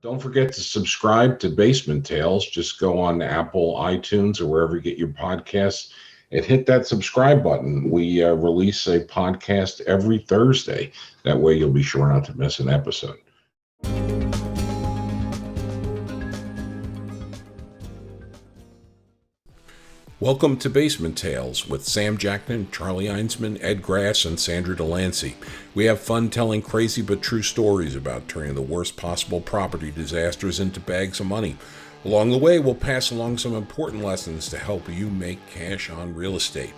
Don't forget to subscribe to Basement Tales. Just go on Apple, iTunes, or wherever you get your podcasts and hit that subscribe button. We release a podcast every Thursday. That way you'll be sure not to miss an episode. Welcome to Basement Tales with Sam Jackman, Charlie Einsman, Ed Grass, and Sandra Delancey. We have fun telling crazy but true stories about turning the worst possible property disasters into bags of money. Along the way, we'll pass along some important lessons to help you make cash on real estate.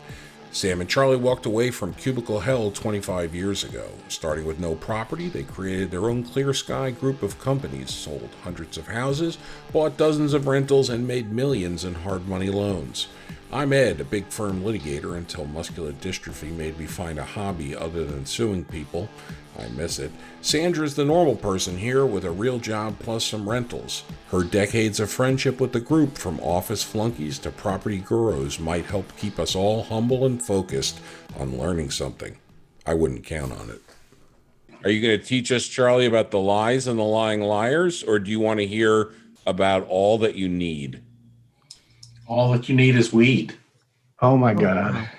Sam and Charlie walked away from cubicle hell 25 years ago. Starting with no property, they created their own Clear Sky group of companies, sold hundreds of houses, bought dozens of rentals, and made millions in hard money loans. I'm Ed, a big firm litigator until muscular dystrophy made me find a hobby other than suing people. I miss it. Sandra's the normal person here with a real job plus some rentals. Her decades of friendship with the group, from office flunkies to property gurus, might help keep us all humble and focused on learning something. I wouldn't count on it. Are you going to teach us, Charlie, about the lies and the lying liars, or do you want to hear about all that you need? All that you need is weed. Oh my God.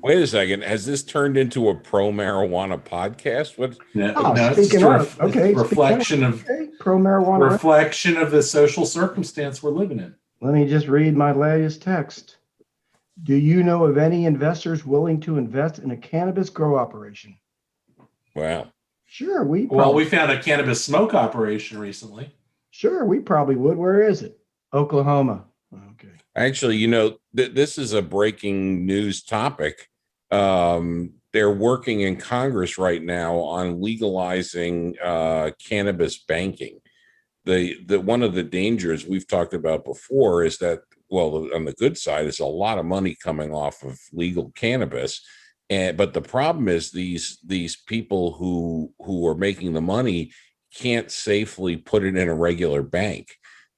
Wait a second. Has this turned into a pro-marijuana podcast? What? No, speaking of, okay. Reflection of pro-marijuana. Reflection of the social circumstance we're living in. Let me just read my latest text. Do you know of any investors willing to invest in a cannabis grow operation? Wow. Sure, we found a cannabis smoke operation recently. Sure, we probably would. Where is it? Oklahoma. Okay. Actually, this is a breaking news topic. They're working in Congress right now on legalizing cannabis banking. The one of the dangers we've talked about before is that, well, on the good side, is a lot of money coming off of legal cannabis. But the problem is these people who are making the money can't safely put it in a regular bank.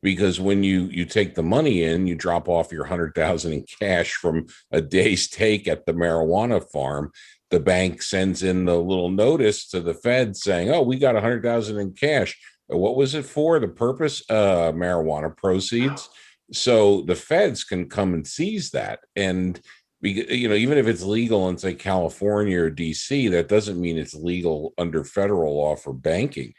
Because when you take the money in, you drop off your $100,000 in cash from a day's take at the marijuana farm. The bank sends in the little notice to the Fed saying, "Oh, we got $100,000 in cash. What was it for? The purpose? Marijuana proceeds." So the Feds can come and seize that. And even if it's legal in, say, California or DC, that doesn't mean it's legal under federal law for banking.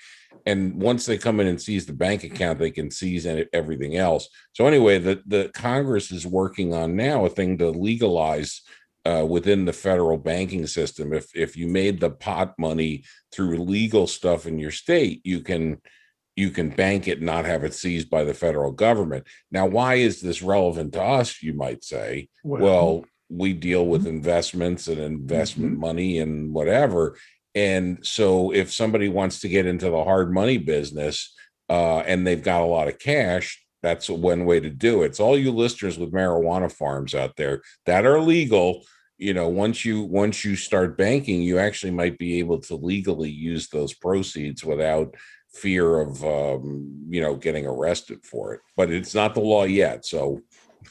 And once they come in and seize the bank account, they can seize everything else. So anyway, the Congress is working on now a thing to legalize within the federal banking system. If you made the pot money through legal stuff in your state, you can bank it and not have it seized by the federal government. Now, why is this relevant to us, you might say? Well, we deal with investments and investment money and whatever. And so if somebody wants to get into the hard money business and they've got a lot of cash, that's one way to do it. It's all you listeners with marijuana farms out there that are legal. Once you start banking, you actually might be able to legally use those proceeds without fear of getting arrested for it. But it's not the law yet. So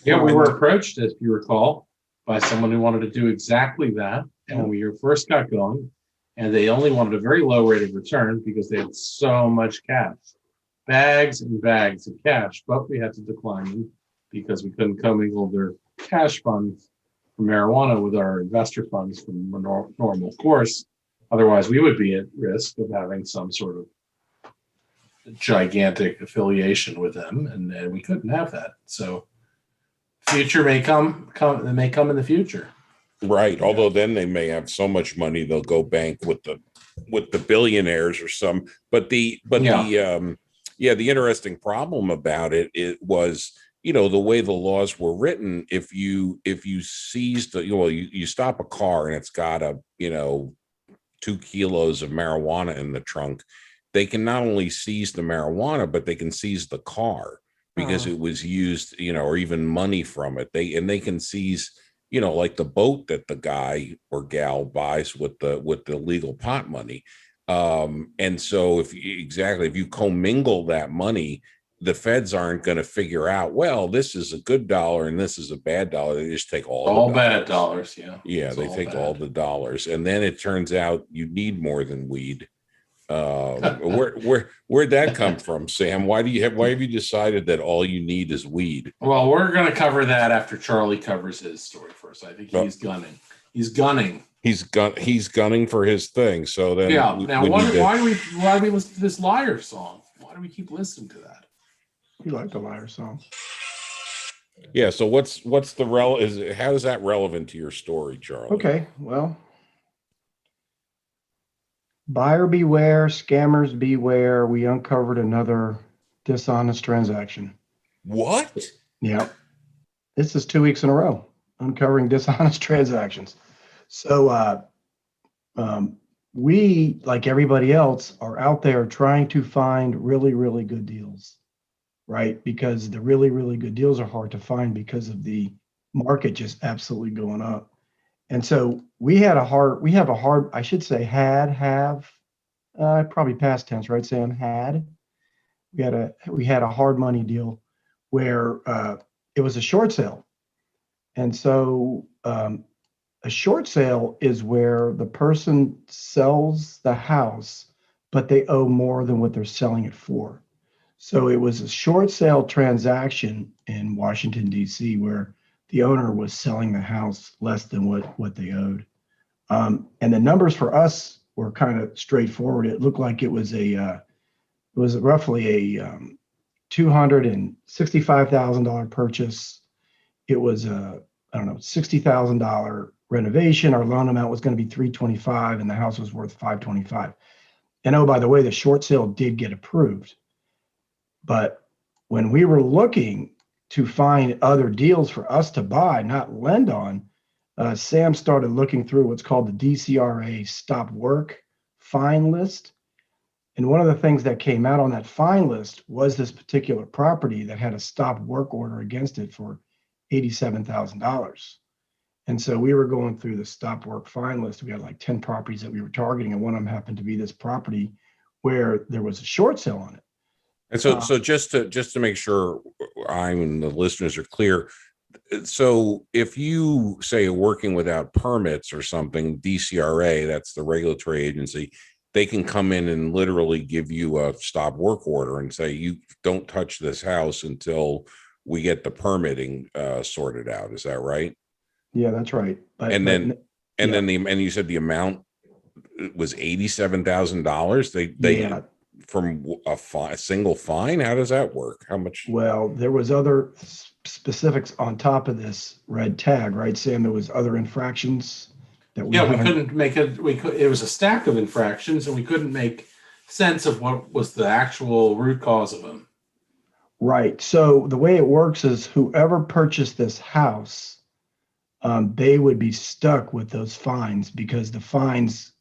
yeah, we were approached, if you recall, by someone who wanted to do exactly that. And when we first got going, and they only wanted a very low rate of return because they had so much cash, bags and bags of cash, but we had to decline them because we couldn't commingle their cash funds from marijuana with our investor funds from a normal course. Otherwise, we would be at risk of having some sort of gigantic affiliation with them, and we couldn't have that. So future may come in the future. Right. Although then they may have so much money they'll go bank with the billionaires or some. But the interesting problem about it was, the way the laws were written. If you seized you stop a car and it's got 2 kilos of marijuana in the trunk, they can not only seize the marijuana, but they can seize the car because it was used, or even money from it. They can seize, like the boat that the guy or gal buys with the legal pot money. And so if you commingle that money, the feds aren't going to figure out, well, this is a good dollar and this is a bad dollar. They just take all bad dollars. Yeah. Yeah. They take all the dollars. And then it turns out you need more than weed. Where'd that come from, Sam? Why have you decided that all you need is weed? Well, we're going to cover that after Charlie covers his story first. I think Oh. he's gunning. He's gunning. He's gunning for his thing. So then Yeah. Now, we need to, why do we listen to this liar song? Why do we keep listening to that? You like the liar song. yeah. So what's how is that relevant to your story, Charlie? Okay, well, buyer beware, scammers beware. We uncovered another dishonest transaction. What? Yep. This is 2 weeks in a row, uncovering dishonest transactions. So we, like everybody else, are out there trying to find really, really good deals, right? Because the really, really good deals are hard to find because of the market just absolutely going up. And so we have a hard, I should say, probably past tense, right, Sam? We had a hard money deal where it was a short sale. And so a short sale is where the person sells the house, but they owe more than what they're selling it for. So it was a short sale transaction in Washington, D.C., where the owner was selling the house less than what they owed. And the numbers for us were kind of straightforward. It looked like it was roughly a $265,000 purchase. It was a, I don't know, $60,000 renovation. Our loan amount was going to be $325,000 and the house was worth $525,000. And oh, by the way, the short sale did get approved. But when we were looking to find other deals for us to buy, not lend on, Sam started looking through what's called the DCRA stop work fine list. And one of the things that came out on that fine list was this particular property that had a stop work order against it for $87,000. And so we were going through the stop work fine list. We had like 10 properties that we were targeting, and one of them happened to be this property where there was a short sale on it. And so just to make sure I and the listeners are clear, so if you say are working without permits or something, DCRA, that's the regulatory agency, they can come in and literally give you a stop work order and say, you don't touch this house until we get the permitting sorted out. Is that right? Yeah, that's right. And you said the amount was $87,000. Yeah. From a single fine. How does that work? How much? Well, there was other specifics on top of this red tag, right, Sam? There was other infractions that we couldn't make it. It was a stack of infractions, and we couldn't make sense of what was the actual root cause of them. Right. So the way it works is whoever purchased this house, they would be stuck with those fines because the fines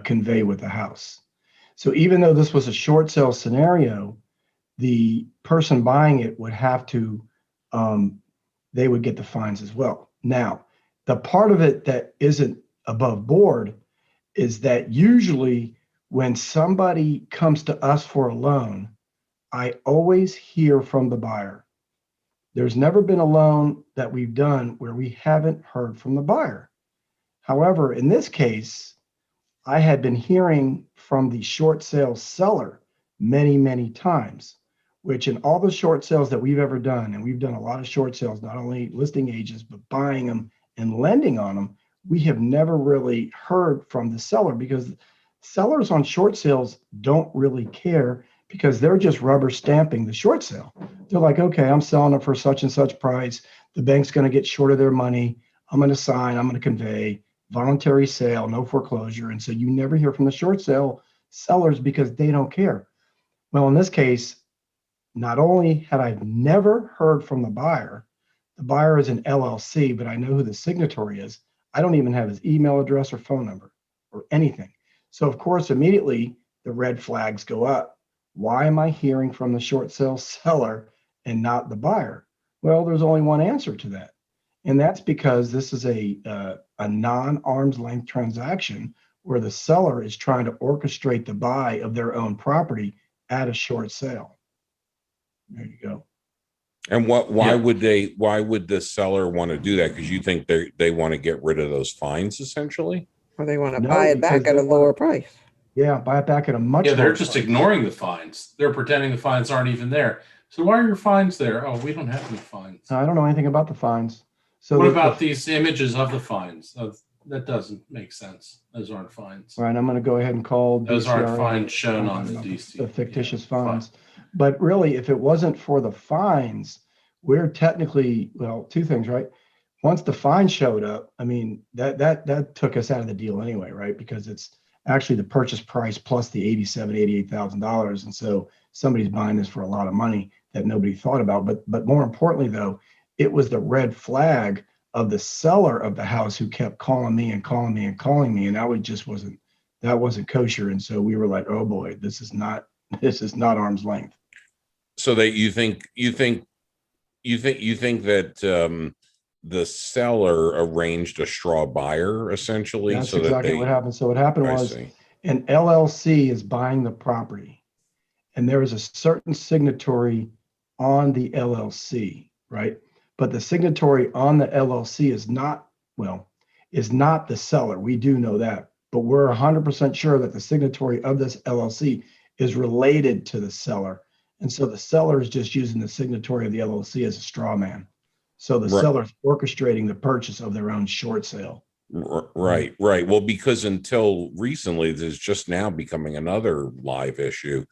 convey with the house. So even though this was a short sale scenario, the person buying it would have to, they would get the fines as well. Now, the part of it that isn't above board is that usually when somebody comes to us for a loan, I always hear from the buyer. There's never been a loan that we've done where we haven't heard from the buyer. However, in this case, I had been hearing from the short sale seller many, many times, which in all the short sales that we've ever done, and we've done a lot of short sales, not only listing agents, but buying them and lending on them, we have never really heard from the seller because sellers on short sales don't really care because they're just rubber stamping the short sale. They're like, okay, I'm selling it for such and such price. The bank's going to get short of their money. I'm going to sign, I'm going to convey. Voluntary sale, no foreclosure. And so you never hear from the short sale sellers because they don't care. Well, in this case, not only had I never heard from the buyer is an LLC, but I know who the signatory is. I don't even have his email address or phone number or anything. So of course, immediately the red flags go up. Why am I hearing from the short sale seller and not the buyer? Well, there's only one answer to that. And that's because this is a non-arm's length transaction where the seller is trying to orchestrate the buy of their own property at a short sale. There you go. And why would the seller want to do that? Because you think they want to get rid of those fines essentially? Or they want to buy it back at a lower price. Yeah, buy it back at a much Yeah, they're lower just price. ignoring the fines. They're pretending the fines aren't even there. So why are your fines there? Oh, we don't have any fines. I don't know anything about the fines. So What the about these images of the fines? That doesn't make sense. Those aren't fines. all right, I'm going to go ahead and call Those aren't DCRA fines shown on the about DC. the fictitious Yeah, fine. fines. But really, if it wasn't for the fines, we're technically, well, two things, right? Once the fine showed up, I mean, that took us out of the deal anyway, right? Because it's actually the purchase price plus the $88,000. And so somebody's buying this for a lot of money that nobody thought about. But more importantly, though, it was the red flag of the seller of the house who kept calling me and calling me and calling me. And that wasn't kosher. And so we were like, oh boy, this is not arm's length. So that you think that the seller arranged a straw buyer essentially, That's so that exactly what they, happened. So what happened I was see. an LLC is buying the property, and there is a certain signatory on the LLC, right? But the signatory on the LLC is not the seller. We do know that, but we're 100% sure that the signatory of this LLC is related to the seller. And so the seller is just using the signatory of the LLC as a straw man. So the Right. seller is orchestrating the purchase of their own short sale. Right, right. Well, because until recently, there's just now becoming another live issue.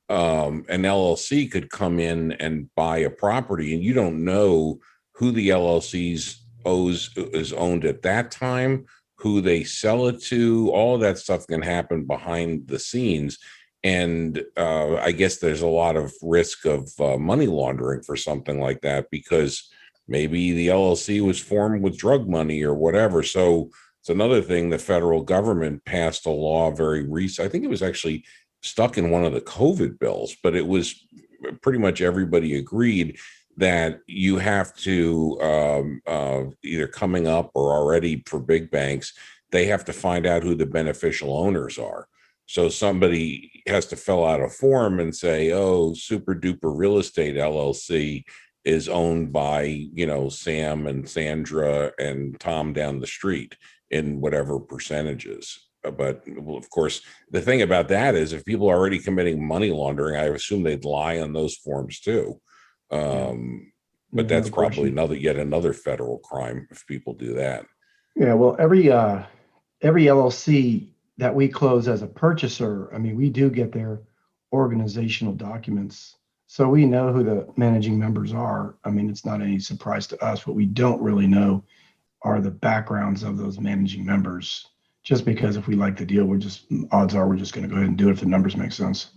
An LLC could come in and buy a property, and you don't know who the LLC's is owned at that time, who they sell it to. All of that stuff can happen behind the scenes, and I guess there's a lot of risk of money laundering for something like that, because maybe the LLC was formed with drug money or whatever. So it's another thing. The federal government passed a law very recent. I think it was actually stuck in one of the COVID bills, but it was pretty much everybody agreed that you have to either coming up or already for big banks, they have to find out who the beneficial owners are. So somebody has to fill out a form and say, oh, Super Duper Real Estate LLC is owned by, Sam and Sandra and Tom down the street in whatever percentages. But well, of course, the thing about that is if people are already committing money laundering, I assume they'd lie on those forms too. But There's that's no probably question. yet another federal crime if people do that. Yeah, well, every LLC that we close as a purchaser, I mean, we do get their organizational documents. So we know who the managing members are. I mean, it's not any surprise to us. What we don't really know are the backgrounds of those managing members. Just because if we like the deal, odds are we're just going to go ahead and do it if the numbers make sense.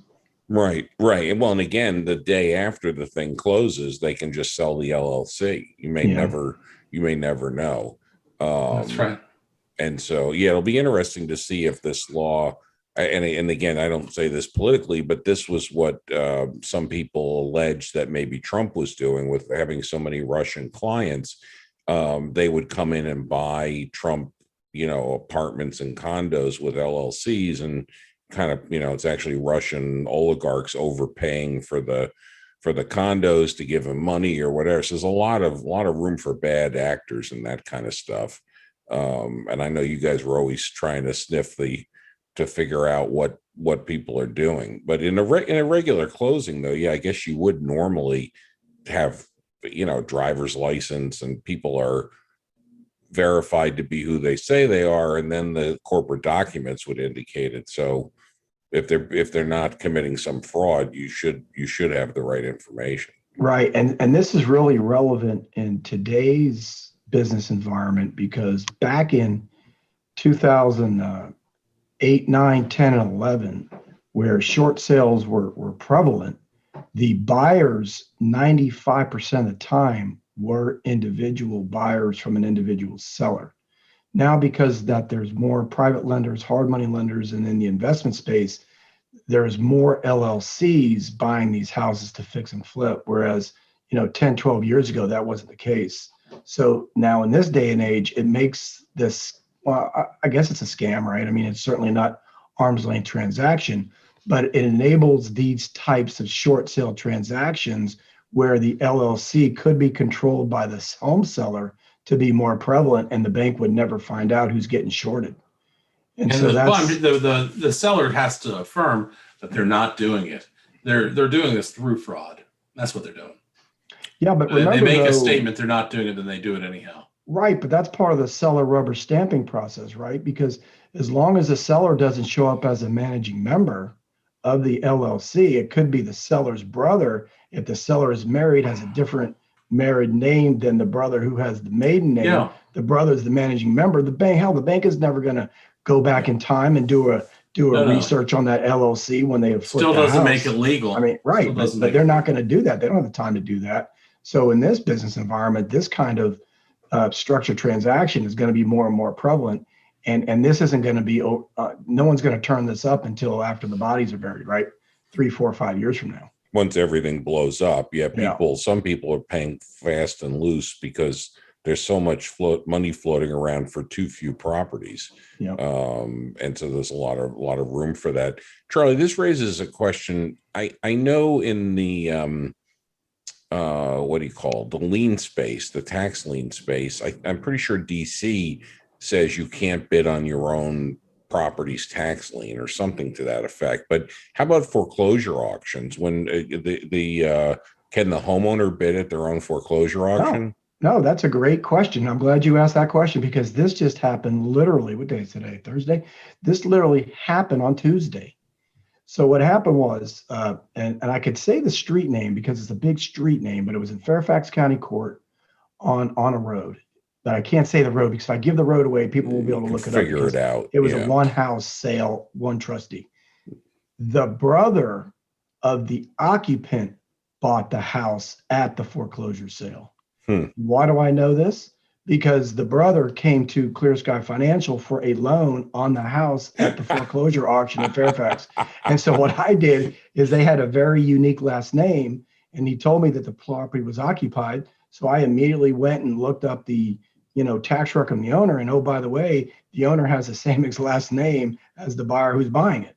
Right, right. Well, and again, the day after the thing closes, they can just sell the LLC. Yeah. You may never know. That's Um, right. and so, yeah, it'll be interesting to see if this law, and again, I don't say this politically, but this was what some people alleged that maybe Trump was doing with having so many Russian clients. They would come in and buy Trump, apartments and condos with LLCs, and kind of, it's actually Russian oligarchs overpaying for the condos to give him money or whatever. So there's a lot of room for bad actors and that kind of stuff. And I know you guys were always trying to to figure out what people are doing. But in a regular closing, though, yeah, I guess you would normally have, driver's license, and people are verified to be who they say they are, and then the corporate documents would indicate it. So if they're not committing some fraud, you should have the right information. Right. And this is really relevant in today's business environment because back in 2008, 9, 10, and 11, where short sales were prevalent, the buyers 95% of the time were individual buyers from an individual seller. Now, because that there's more private lenders, hard money lenders, and in the investment space, there's more LLCs buying these houses to fix and flip. Whereas, 10, 12 years ago, that wasn't the case. So now in this day and age, it makes this, well, I guess it's a scam, right? I mean, it's certainly not arm's length transaction, but it enables these types of short sale transactions where the LLC could be controlled by the home seller to be more prevalent, and the bank would never find out who's getting shorted. And And so the seller has to affirm that they're not doing it. They're doing this through fraud. That's what they're doing. yeah, but They remember make a though, statement they're not doing it, then they do it anyhow. right, but that's part of the seller rubber stamping process, right? Because as long as the seller doesn't show up as a managing member of the LLC, it could be the seller's brother. If the seller is married, has a different married name than the brother who has the maiden name, Yeah. the brother is the managing member. The bank is never going to go back in time and do a No. research on that LLC when they have flipped Still the doesn't house. make it legal. I mean, right, but they're not going to do that. They don't have the time to do that. So in this business environment, this kind of structured transaction is going to be more and more prevalent, and this isn't going to be no one's going to turn this up until after the bodies are buried, right? 3, 4, 5 years from now. Once everything blows up, Yeah. some people are paying fast and loose because there's so much money floating around for too few properties. Yeah. And so there's a lot of room for that. Charlie, this raises a question. I know in the what do you call it? The lien space, the tax lien space, I'm pretty sure DC says you can't bid on your own property's tax lien or something to that effect. But how about foreclosure auctions? When can the homeowner bid at their own foreclosure auction? No, that's a great question. I'm glad you asked that question because this just happened literally. What day is today? Thursday? This literally happened on Tuesday. So what happened was, and I could say the street name because it's a big street name, but it was in Fairfax County Court on a road. But I can't say the road because if I give the road away, people will be able to look it up. Figure it out. It was a one house sale, one trustee. The brother of the occupant bought the house at the foreclosure sale. Why do I know this? Because the brother came to Clear Sky Financial for a loan on the house at the foreclosure auction in Fairfax. And so what I did is they had a very unique last name, and he told me that the property was occupied. So I immediately went and looked up the tax record of the owner. And oh, by the way, the owner has the same last name as the buyer who's buying it.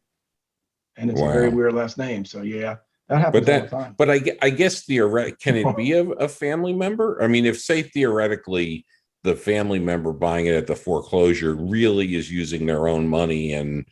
And it's a very weird last name. So yeah. That happens all the time. But I guess can it be a family member? I mean, if say theoretically the family member buying it at the foreclosure really is using their own money and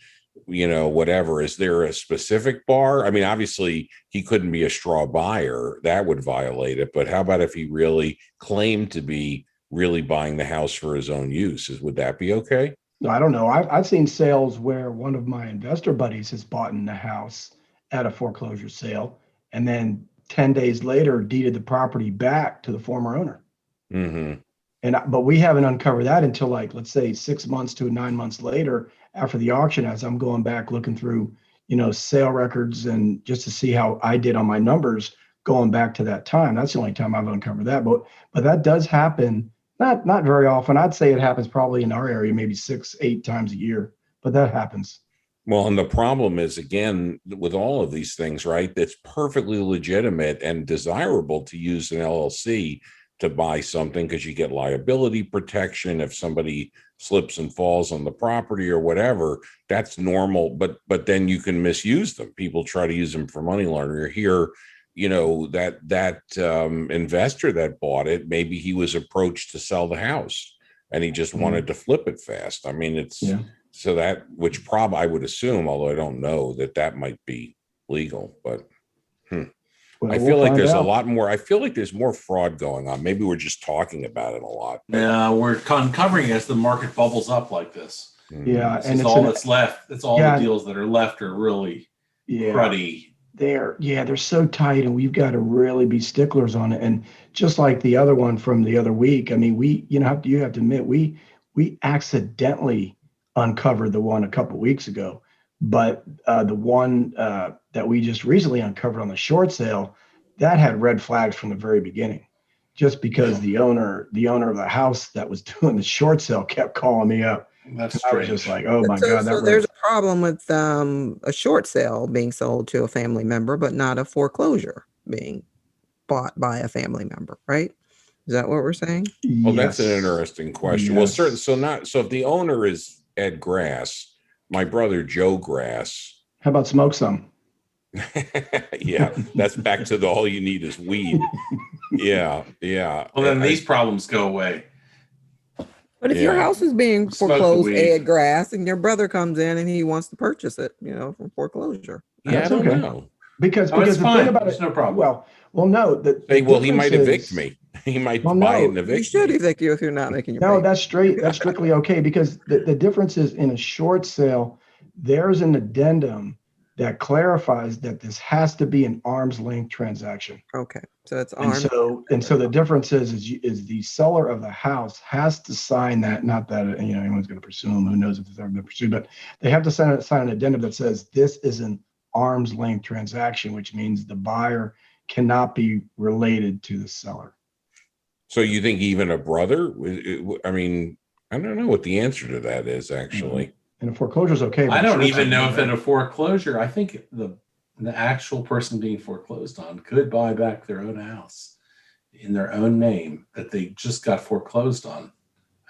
whatever, is there a specific bar? I mean, obviously he couldn't be a straw buyer. That would violate it. But how about if he really claimed to be really buying the house for his own use? Would that be okay? No, I don't know. I've seen sales where one of my investor buddies has bought in the house at a foreclosure sale, and then 10 days later deeded the property back to the former owner. But we haven't uncovered that until let's say 6 months to 9 months later after the auction, as I'm going back looking through, sale records and just to see how I did on my numbers going back to that time. That's the only time I've uncovered that. But that does happen, not very often. I'd say it happens probably in our area, maybe 6, 8 times a year, but that happens. Well, and the problem is, again, with all of these things, right? It's perfectly legitimate and desirable to use an LLC to buy something because you get liability protection if somebody slips and falls on the property or whatever. That's normal, but then you can misuse them. People try to use them for money laundering. Here, that investor that bought it, maybe he was approached to sell the house and he just wanted to flip it fast. I mean, so that, which probably I would assume, although I don't know, that might be legal, but I feel like there's a lot more. I feel like there's more fraud going on. Maybe we're just talking about it a lot. Yeah, we're uncovering as the market bubbles up like this. Yeah, and it's all that's left. It's all the deals that are left are really cruddy. They're so tight, and we've got to really be sticklers on it. And just like the other one from the other week, I mean, you have to admit we accidentally uncovered the one a couple of weeks ago, but the one that we just recently uncovered on the short sale, that had red flags from the very beginning, just because the owner of the house that was doing the short sale kept calling me up. That's I was just like, oh my God. So there's a problem with a short sale being sold to a family member, but not a foreclosure being bought by a family member, right? Is that what we're saying? Well, that's an interesting question. Well, certain. So if the owner is Ed Grass, my brother Joe Grass. How about smoke some? Yeah, that's back to the all you need is weed. Yeah. Well, then these problems go away. But if your Yeah. house is being Smoke the foreclosed weed. at grass and your brother comes in and he wants to purchase it, from foreclosure. Yeah, I That's don't okay. know. Because Oh, it's the thing fine. about There's it, no problem. well, no, the Hey, well, he difference might evict is, me. He might well, buy no, and You evict should me. evict you if you're not making your no, payment. that's strictly okay, because the difference is in a short sale, there's an addendum that clarifies that this has to be an arm's length transaction. Okay, so it's And armed. so the difference is the seller of the house has to sign that, not that, anyone's going to presume, who knows if it's ever been pursued, but they have to sign an addendum that says this is an arm's length transaction, which means the buyer cannot be related to the seller. So you think even a brother? I mean, I don't know what the answer to that is actually. And a foreclosure is okay. I but don't short even sale know is if in not. a foreclosure, I think the actual person being foreclosed on could buy back their own house in their own name that they just got foreclosed on.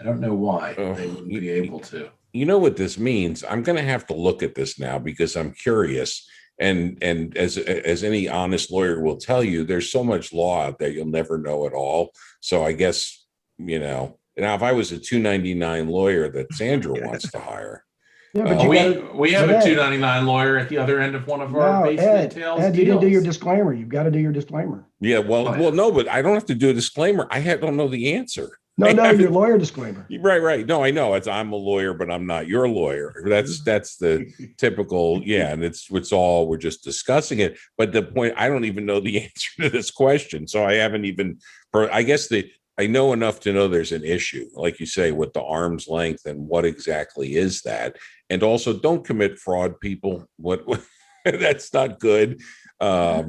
I don't know why Oh, they wouldn't be able to. You know what this means? I'm going to have to look at this now because I'm curious. And as any honest lawyer will tell you, there's so much law out there, you'll never know it all. So I guess, now if I was a 299 lawyer that Sandra wants to hire. Yeah, but Uh, you We gotta, we have but a Ed, 299 lawyer at the other end of one of our no, basement tales Ed, you didn't do your deals. disclaimer. You've got to do your disclaimer. Yeah, Oh, well, yeah. no, but I don't have to do a disclaimer. Don't know the answer. No, I your haven't- lawyer disclaimer. Right. No, I know. I'm a lawyer, but I'm not your lawyer. That's the typical, yeah. And it's all, we're just discussing it. But the point, I don't even know the answer to this question. So I haven't even, I guess I know enough to know there's an issue, like you say, with the arm's length and what exactly is that. And also don't commit fraud, people. What that's not good. I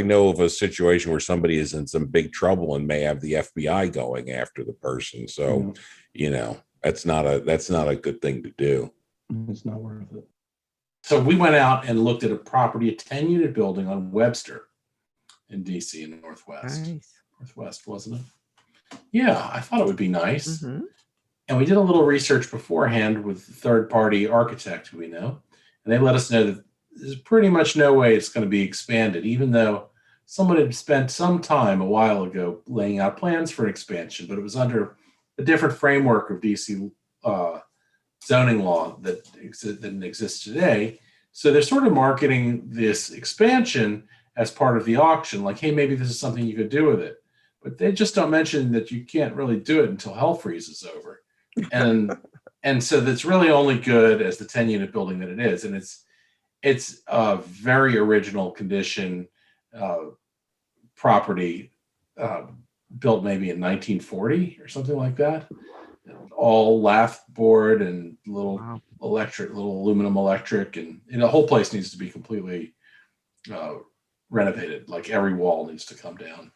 know of a situation where somebody is in some big trouble and may have the FBI going after the person. So, that's not a good thing to do. It's not worth it. So we went out and looked at a property, a 10-unit building on Webster in DC in Northwest. Nice. Northwest, wasn't it? Yeah, I thought it would be nice. Mhm. And we did a little research beforehand with a third-party architect who we know. And they let us know that there's pretty much no way it's going to be expanded, even though someone had spent some time a while ago laying out plans for an expansion, but it was under a different framework of DC zoning law that didn't exist today. So they're sort of marketing this expansion as part of the auction, like, hey, maybe this is something you could do with it. But they just don't mention that you can't really do it until hell freezes over. And so that's really only good as the 10-unit building that it is. And it's a very original condition property built maybe in 1940 or something like that. All lath board and little aluminum electric, and the whole place needs to be completely renovated. Like every wall needs to come down.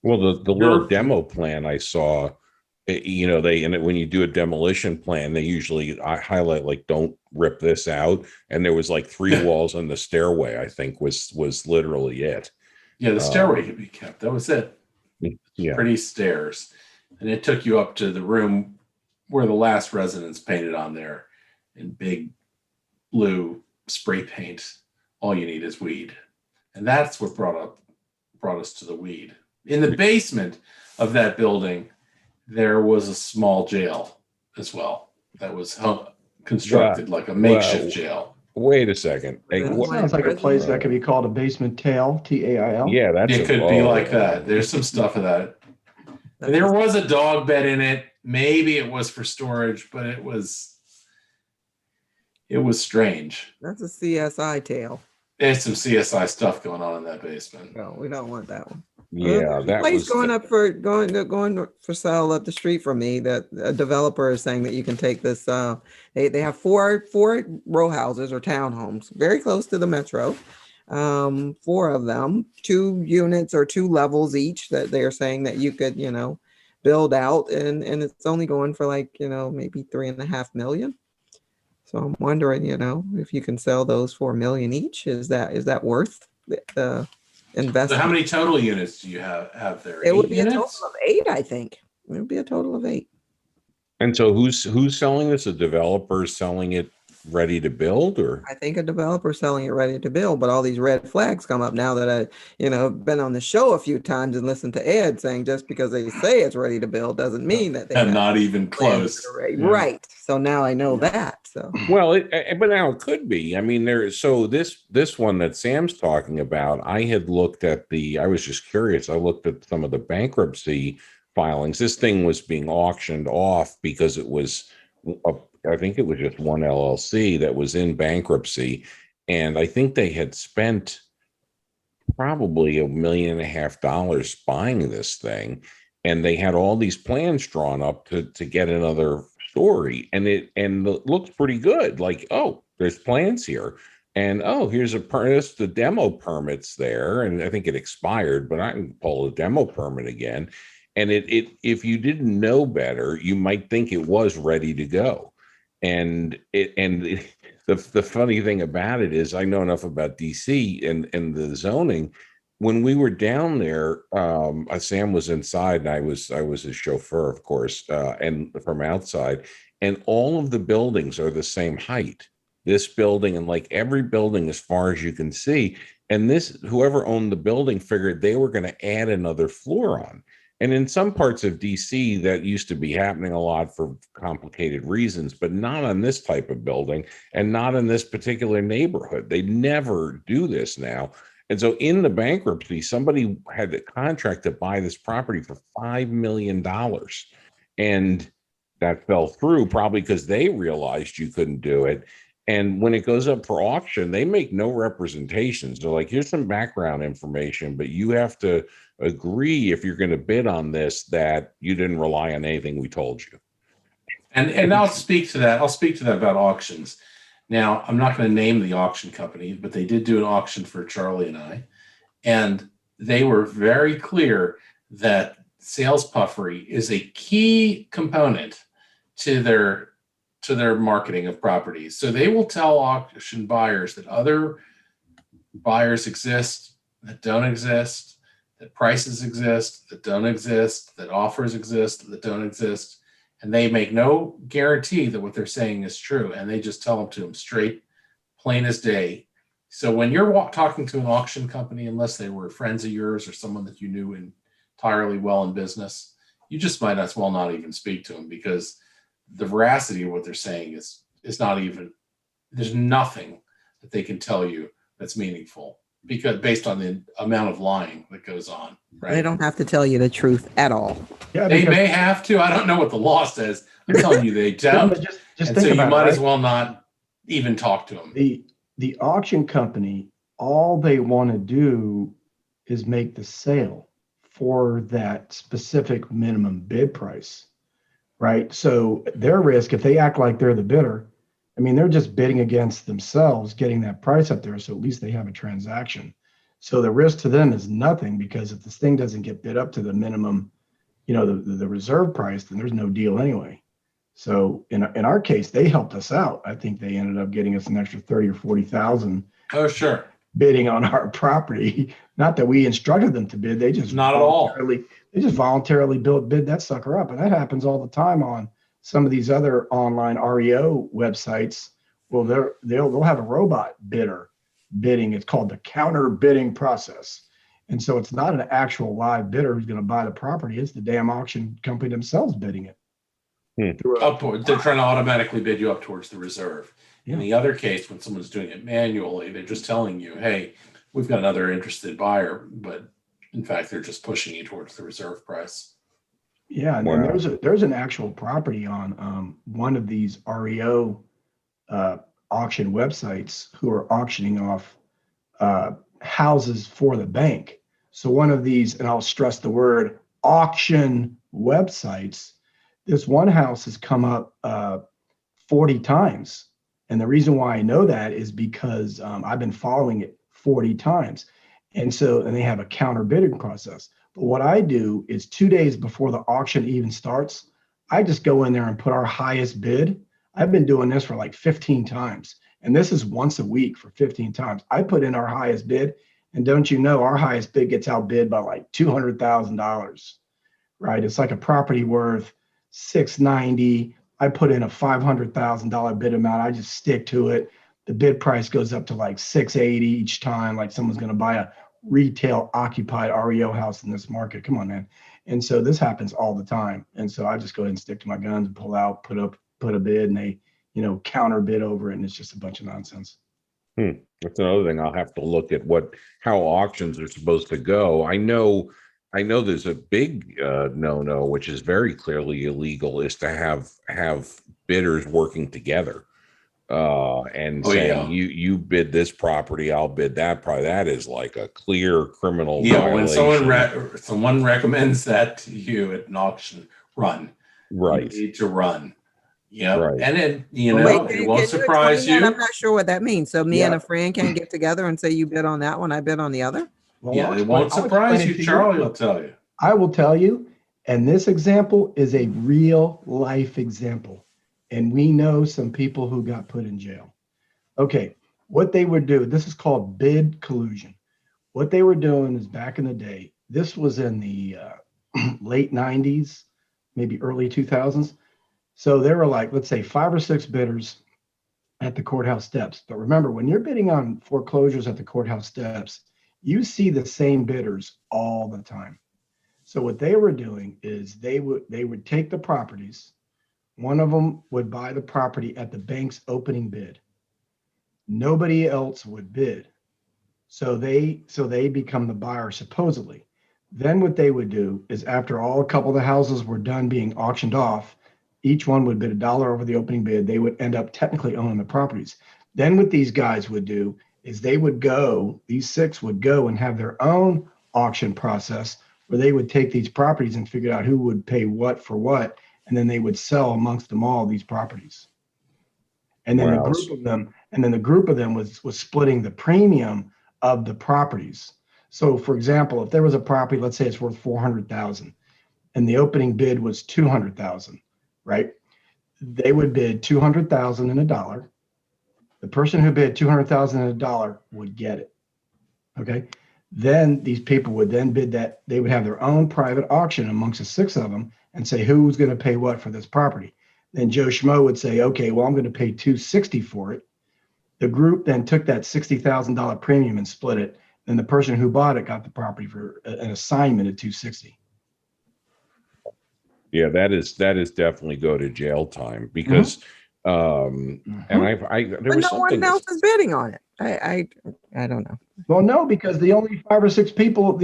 Well, the little demo plan I saw, when you do a demolition plan, they usually highlight like, don't rip this out. And there was like 3 walls on the stairway, I think was literally it. Yeah, the stairway could be kept. That was it. Yeah. Pretty stairs. And it took you up to the room where the last residents painted on there in big blue spray paint. All you need is weed. And that's what brought us to the weed. In the basement of that building, there was a small jail as well that was constructed like a makeshift jail. Wait a second. Hey, Sounds like a place that could be called a basement tail, TAIL. Yeah, It could be like that. There's some stuff of that. There was a dog bed in it. Maybe it was for storage, but it was strange. That's a CSI tale. There's some CSI stuff going on in that basement. No, we don't want that one. Yeah, that place was going for sale up the street from me. That a developer is saying that you can take this. They have four row houses or townhomes very close to the metro. 4 of them, 2 units or 2 levels each, that they're saying that you could build out, and it's only going for like maybe $3.5 million. So I'm wondering if you can sell those for $1 million each. Is that worth the investment? So how many total units do you have there? It would 8 be a total units? of 8, I think. It would be a total of 8. And so who's selling this? A developer selling it ready to build, or? I think a developer's selling it ready to build, but all these red flags come up now that I, been on the show a few times and listened to Ed saying just because they say it's ready to build doesn't mean that they And have not even plans that close. are ready. Yeah. Right. So now I know Yeah. that. So Well, but now it could be. I mean, so this one that Sam's talking about, I had looked at I was just curious. I looked at some of the bankruptcy filings. This thing was being auctioned off because it was, I think it was just one LLC that was in bankruptcy. And I think they had spent probably $1.5 million buying this thing, and they had all these plans drawn up to get another story, and it looks pretty good. Like, oh, there's plans here, and oh, here's the demo permits there, and I think it expired, but I can pull the demo permit again. And it if you didn't know better, you might think it was ready to go. The funny thing about it is I know enough about DC and the zoning. When we were down there, Sam was inside and I was his chauffeur, of course, and from outside, and all of the buildings are the same height. This building and like every building as far as you can see. And this, whoever owned the building figured they were going to add another floor on. And in some parts of DC, that used to be happening a lot for complicated reasons, but not on this type of building and not in this particular neighborhood. They never do this now. And so in the bankruptcy, somebody had a contract to buy this property for $5 million. And that fell through probably because they realized you couldn't do it. And when it goes up for auction, they make no representations. They're like, here's some background information, but you have to agree if you're going to bid on this that you didn't rely on anything we told you. And I'll speak to that. I'll speak to that about auctions. Now, I'm not going to name the auction company, but they did do an auction for Charlie and I. And they were very clear that sales puffery is a key component to their marketing of properties. So they will tell auction buyers that other buyers exist, that don't exist, that prices exist, that don't exist, that offers exist, that don't exist. And they make no guarantee that what they're saying is true. And they just tell them to them straight, plain as day. So when you're talking to an auction company, unless they were friends of yours or someone that you knew entirely well in business, you just might as well not even speak to them, because the veracity of what they're saying is not even, there's nothing that they can tell you that's meaningful, because based on the amount of lying that goes on. Right? they don't have to tell you the truth at all. Yeah, They because may have to. I don't know what the law says. I'm telling you, they don't. just And think so you about it, might as right? well not even talk to them. The auction company, all they want to do is make the sale for that specific minimum bid price, right? So their risk, if they act like they're the bidder, I mean, they're just bidding against themselves, getting that price up there. So at least they have a transaction. So the risk to them is nothing, because if this thing doesn't get bid up to the minimum, the reserve price, then there's no deal anyway. So in our case, they helped us out. I think they ended up getting us an extra 30 or 40,000 Oh, sure. bidding on our property. Not that we instructed them to bid, they just Not at all. voluntarily bid that sucker up. And that happens all the time on some of these other online REO websites. Well, they'll have a robot bidder bidding. It's called the counter bidding process. And so it's not an actual live bidder who's going to buy the property. It's the damn auction company themselves bidding it. Upward. They're trying to automatically bid you up towards the reserve. In the other case, when someone's doing it manually, they're just telling you, hey, we've got another interested buyer, but in fact, they're just pushing you towards the reserve price. Yeah, and Wow. there's an actual property on one of these REO auction websites who are auctioning off houses for the bank. So one of these, and I'll stress the word auction websites, this one house has come up 40 times. And the reason why I know that is because I've been following it 40 times. And they have a counter bidding process. But what I do is 2 days before the auction even starts, I just go in there and put our highest bid. I've been doing this for like 15 times. And this is once a week for 15 times. I put in our highest bid. And don't you know, our highest bid gets outbid by like $200,000, right? It's like a property worth 690. I put in a $500,000 bid amount. I just stick to it. The bid price goes up to like 680 each time. Like someone's going to buy a retail occupied REO house in this market. Come on, man. And so this happens all the time. And so I just go ahead and stick to my guns and pull out, put a bid, and they, counter bid over it. And it's just a bunch of nonsense. That's another thing. I'll have to look at how auctions are supposed to go. I know there's a big no-no, which is very clearly illegal, is to have bidders working together and saying you bid this property, I'll bid that property. That is like a clear criminal violation. When someone recommends that to you at an auction, run. Right. You need to run. Yeah, Right. and it Wait, it won't surprise explain you. that? I'm not sure what that means. So me and Yeah. a friend can't get together and say you bid on that one, I bid on the other. Well, Yeah, it won't I'll surprise explain you. it to Charlie will tell you. I will tell you. And this example is a real life example. And we know some people who got put in jail. Okay, what they would do, this is called bid collusion. What they were doing is back in the day, this was in the late 90s, maybe early 2000s. So there were like, let's say 5 or 6 bidders at the courthouse steps. But remember, when you're bidding on foreclosures at the courthouse steps, you see the same bidders all the time. So what they were doing is they would take the properties. One of them would buy the property at the bank's opening bid. Nobody else would bid. So they become the buyer supposedly. Then what they would do is after a couple of the houses were done being auctioned off, each one would bid $1 over the opening bid. They would end up technically owning the properties. Then what these guys would do is these 6 would go and have their own auction process where they would take these properties and figure out who would pay what for what. And then they would sell amongst them all these properties. And then the group of them was splitting the premium of the properties. So for example, if there was a property, let's say it's worth 400,000 and the opening bid was 200,000, right? They would bid 200,000 and $1. The person who bid 200,000 and $1 would get it. Okay. Then these people would then bid that. They would have their own private auction amongst the 6 of them and say, who's going to pay what for this property? Then Joe Schmo would say, okay, well, I'm going to pay $260 for it. The group then took that $60,000 premium and split it. Then the person who bought it got the property for an assignment at $260. Yeah, that is definitely go to jail time because and there But was no something one else is bidding on it. I don't know. Well, no, because the only 5 or 6 people at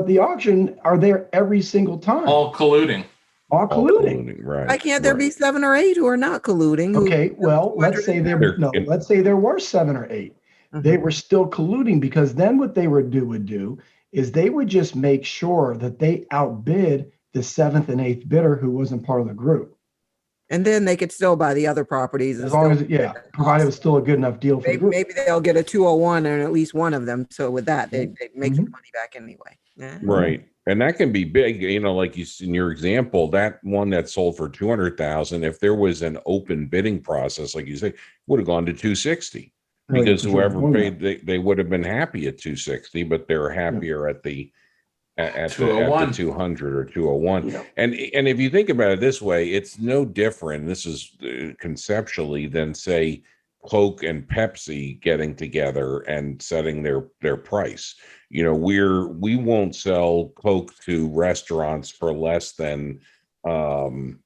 the auction are there every single time. All colluding. All colluding. right? Why can't there be 7 or 8 who are not colluding? Okay, well, let's say there were 7 or 8. They were still colluding because then what they would do is they would just make sure that they outbid the 7th and 8th bidder who wasn't part of the group. And then they could still buy the other properties. As long as, provided it was still a good enough deal for the group. Maybe they'll get a 201 and at least one of them. So with that, they make the money back anyway. Yeah. Right. And that can be big, like you in your example, that one that sold for 200,000, if there was an open bidding process, like you say, would have gone to 260 because whoever paid, they would have been happy at 260, but they're happier at the 200 or 201. Yeah. And if you think about it this way, it's no different. This is conceptually than say Coke and Pepsi getting together and setting their price. We won't sell Coke to restaurants for less than $1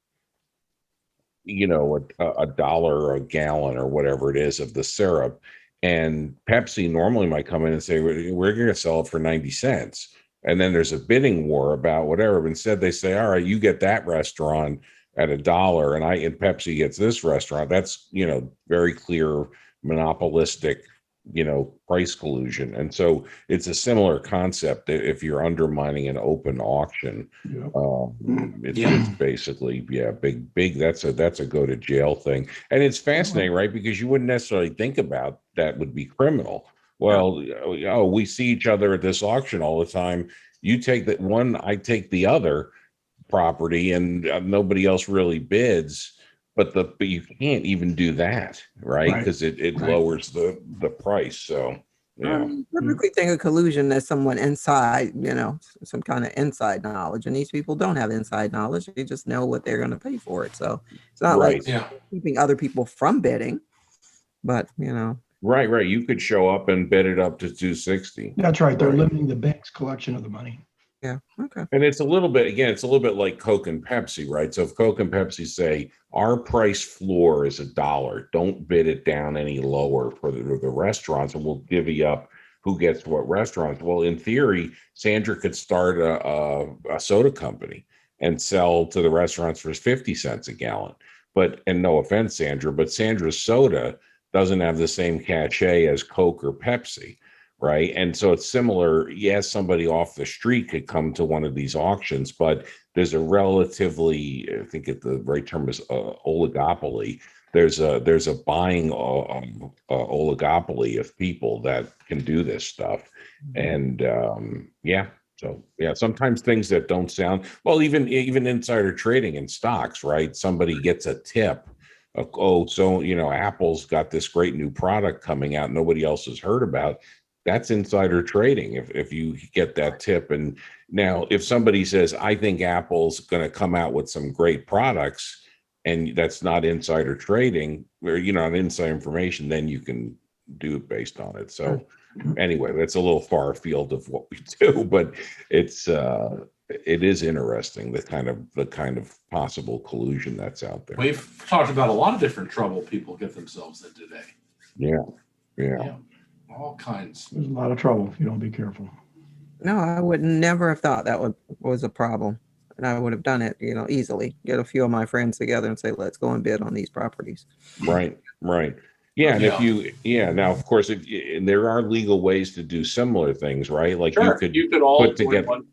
a gallon or whatever it is of the syrup. And Pepsi normally might come in and say, we're going to sell it for 90 cents. And then there's a bidding war about whatever. But instead, they say, all right, you get that restaurant at $1 and Pepsi gets this restaurant. That's, very clear monopolistic, price collusion. And so it's a similar concept if you're undermining an open auction. It's basically, big. That's a go to jail thing. And it's fascinating, right? Because you wouldn't necessarily think about that would be criminal. Well, we see each other at this auction all the time. You take that one, I take the other property, and nobody else really bids. But you can't even do that, right? Because it lowers the price. So Yeah. Typically think of collusion as someone inside, some kind of inside knowledge. And these people don't have inside knowledge. They just know what they're going to pay for it. So it's not like Right. Yeah. keeping other people from bidding, but Right. Right. You could show up and bid it up to 260. That's right. They're Right. limiting the bank's collection of the money. yeah. Okay. And it's a little bit, again, it's a little bit like Coke and Pepsi, right? So if Coke and Pepsi say our price floor is $1, don't bid it down any lower for the restaurants, and we'll divvy up who gets what restaurants. Well, in theory, Sandra could start a soda company and sell to the restaurants for 50 cents a gallon. But, and no offense, Sandra, but Sandra's soda doesn't have the same cachet as Coke or Pepsi. Right. And so it's similar. Yes, somebody off the street could come to one of these auctions, but there's a relatively, I think the right term is oligopoly. There's a buying oligopoly of people that can do this stuff. And yeah. So yeah, sometimes things that don't sound well, even insider trading in stocks, right? Somebody gets a tip. So Apple's got this great new product coming out nobody else has heard about. That's insider trading if you get that tip. And now if somebody says, I think Apple's going to come out with some great products, and that's not insider trading, or not inside information, then you can do it based on it. So anyway, that's a little far afield of what we do, but it is interesting, the kind of possible collusion that's out there. We've talked about a lot of different trouble people get themselves in today. Yeah. Yeah. All kinds. There's a lot of trouble if you don't be careful. No, I would never have thought that was a problem. And I would have done it, easily. Get a few of my friends together and say, let's go and bid on these properties. Right. Yeah. And now, of course, and there are legal ways to do similar things, right? Like Sure. You could all put together one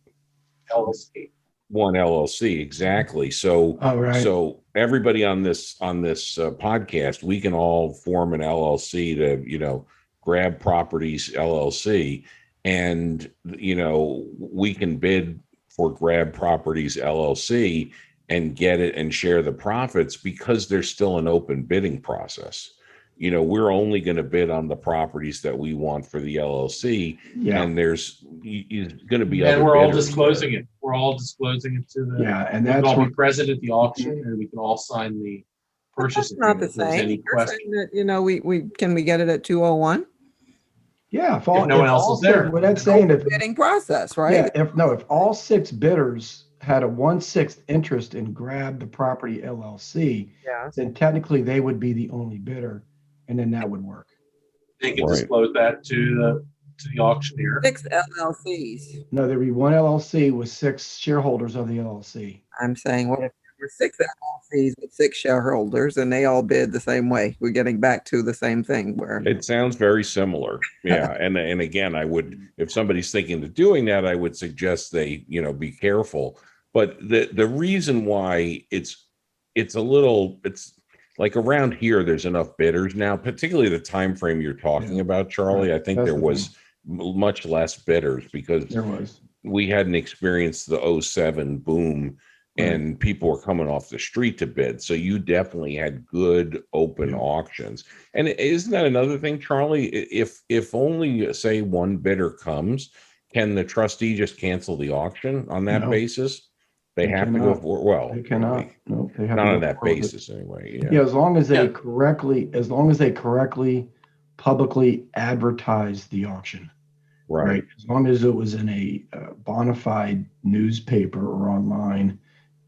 LLC. One LLC, exactly. So, so everybody on this podcast, we can all form an LLC to, Grab Properties LLC, and we can bid for Grab Properties LLC and get it and share the profits because there's still an open bidding process. We're only going to bid on the properties that we want for the LLC, and there's going to be and other we're all bidders disclosing there. it. We're all disclosing it to the. And we can that's all be present at the auction, and we can all sign the purchase That's not the agreement if there's same. any You're question. saying that, we can we get it at 201? Yeah, if no one else is there. What that's saying, if Bidding process, right? if all 6 bidders had a 1/6 interest in Grab the Property LLC, then technically they would be the only bidder, and then that would work. They can disclose that to the auctioneer. 6 LLCs. No, there'd be one LLC with 6 shareholders of the LLC. I'm saying, what if there were 6 LLCs with 6 shareholders and they all bid the same way? We're getting back to the same thing where it sounds very similar. Yeah. and again, I would, if somebody's thinking of doing that, I would suggest they, be careful. But the reason why it's like around here, there's enough bidders now, particularly the time frame you're talking about, Charlie. I think That's there the was much less bidders because we hadn't experienced the 07 boom and people were coming off the street to bid. So you definitely had good open auctions. And isn't that another thing, Charlie? If only say one bidder comes, can the trustee just cancel the auction on that basis? They have to go for, they cannot. No, they have not to on that basis anyway. Yeah, as long as they correctly publicly advertise the auction. Right. As long as it was in a bona fide newspaper or online,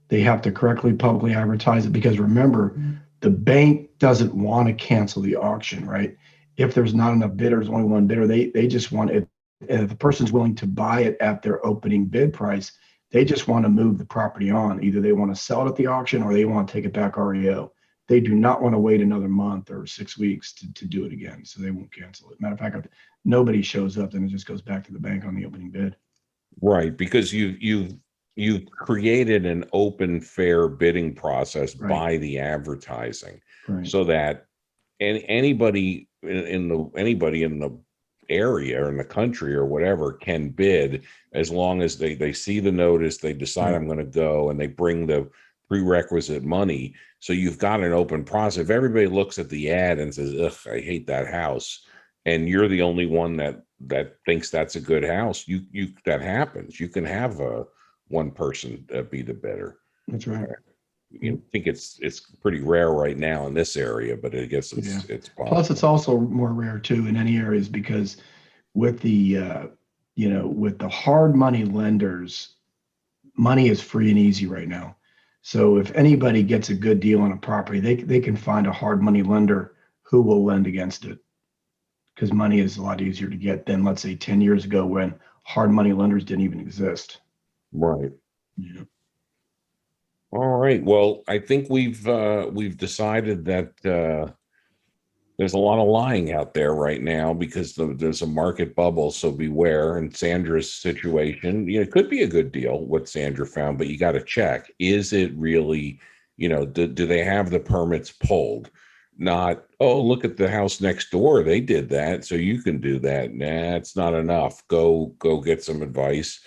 they have to correctly publicly advertise it, because remember, the bank doesn't want to cancel the auction, right? If there's not enough bidders, only one bidder, they just want it. If the person's willing to buy it at their opening bid price, they just want to move the property on. Either they want to sell it at the auction or they want to take it back REO. They do not want to wait another month or 6 weeks to do it again. So they won't cancel it. Matter of fact, if nobody shows up, then it just goes back to the bank on the opening bid. Right. Because you created an open, fair bidding process by the advertising, so that anybody in the area or in the country or whatever can bid, as long as they see the notice, they decide I'm going to go, and they bring the prerequisite money. So you've got an open process. If everybody looks at the ad and says, ugh, I hate that house, and you're the only one that thinks that's a good house, that happens. You can have one person be the bidder. That's right. You think it's pretty rare right now in this area, but I guess Yeah. it's Plus, possible. it's also more rare too in any areas because with the with the hard money lenders, money is free and easy right now. So if anybody gets a good deal on a property, they can find a hard money lender who will lend against it because money is a lot easier to get than, let's say, 10 years ago when hard money lenders didn't even exist. Right. Yeah. All right. Well, I think we've decided that there's a lot of lying out there right now because there's a market bubble. So beware. And Sandra's situation, it could be a good deal what Sandra found, but you got to check. Is it really, do they have the permits pulled? Not, oh, look at the house next door. They did that. So you can do that. Nah, it's not enough. Go get some advice.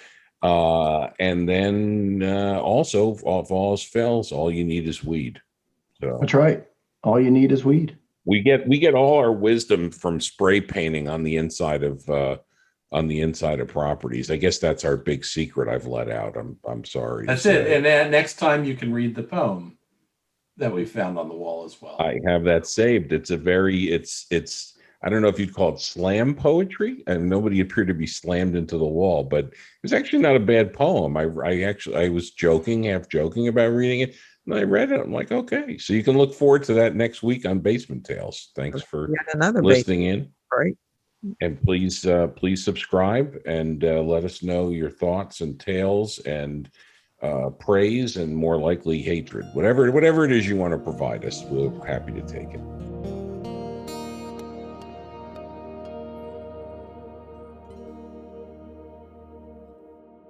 And then also, if all else fails, all you need is weed. So That's right. All you need is weed. we get all our wisdom from spray painting on the inside of properties. I guess that's our big secret I've let out. I'm sorry. That's it. And then next time you can read the poem that we found on the wall as well. I have that saved. It's I don't know if you'd call it slam poetry, and nobody appeared to be slammed into the wall, but it's actually not a bad poem. I was half joking about reading it, and I read it. I'm like, okay, so you can look forward to that next week on Basement Tales. Thanks for Another listening in, right? and please subscribe and let us know your thoughts and tales and praise and more likely hatred, whatever it is you want to provide us. We're happy to take it.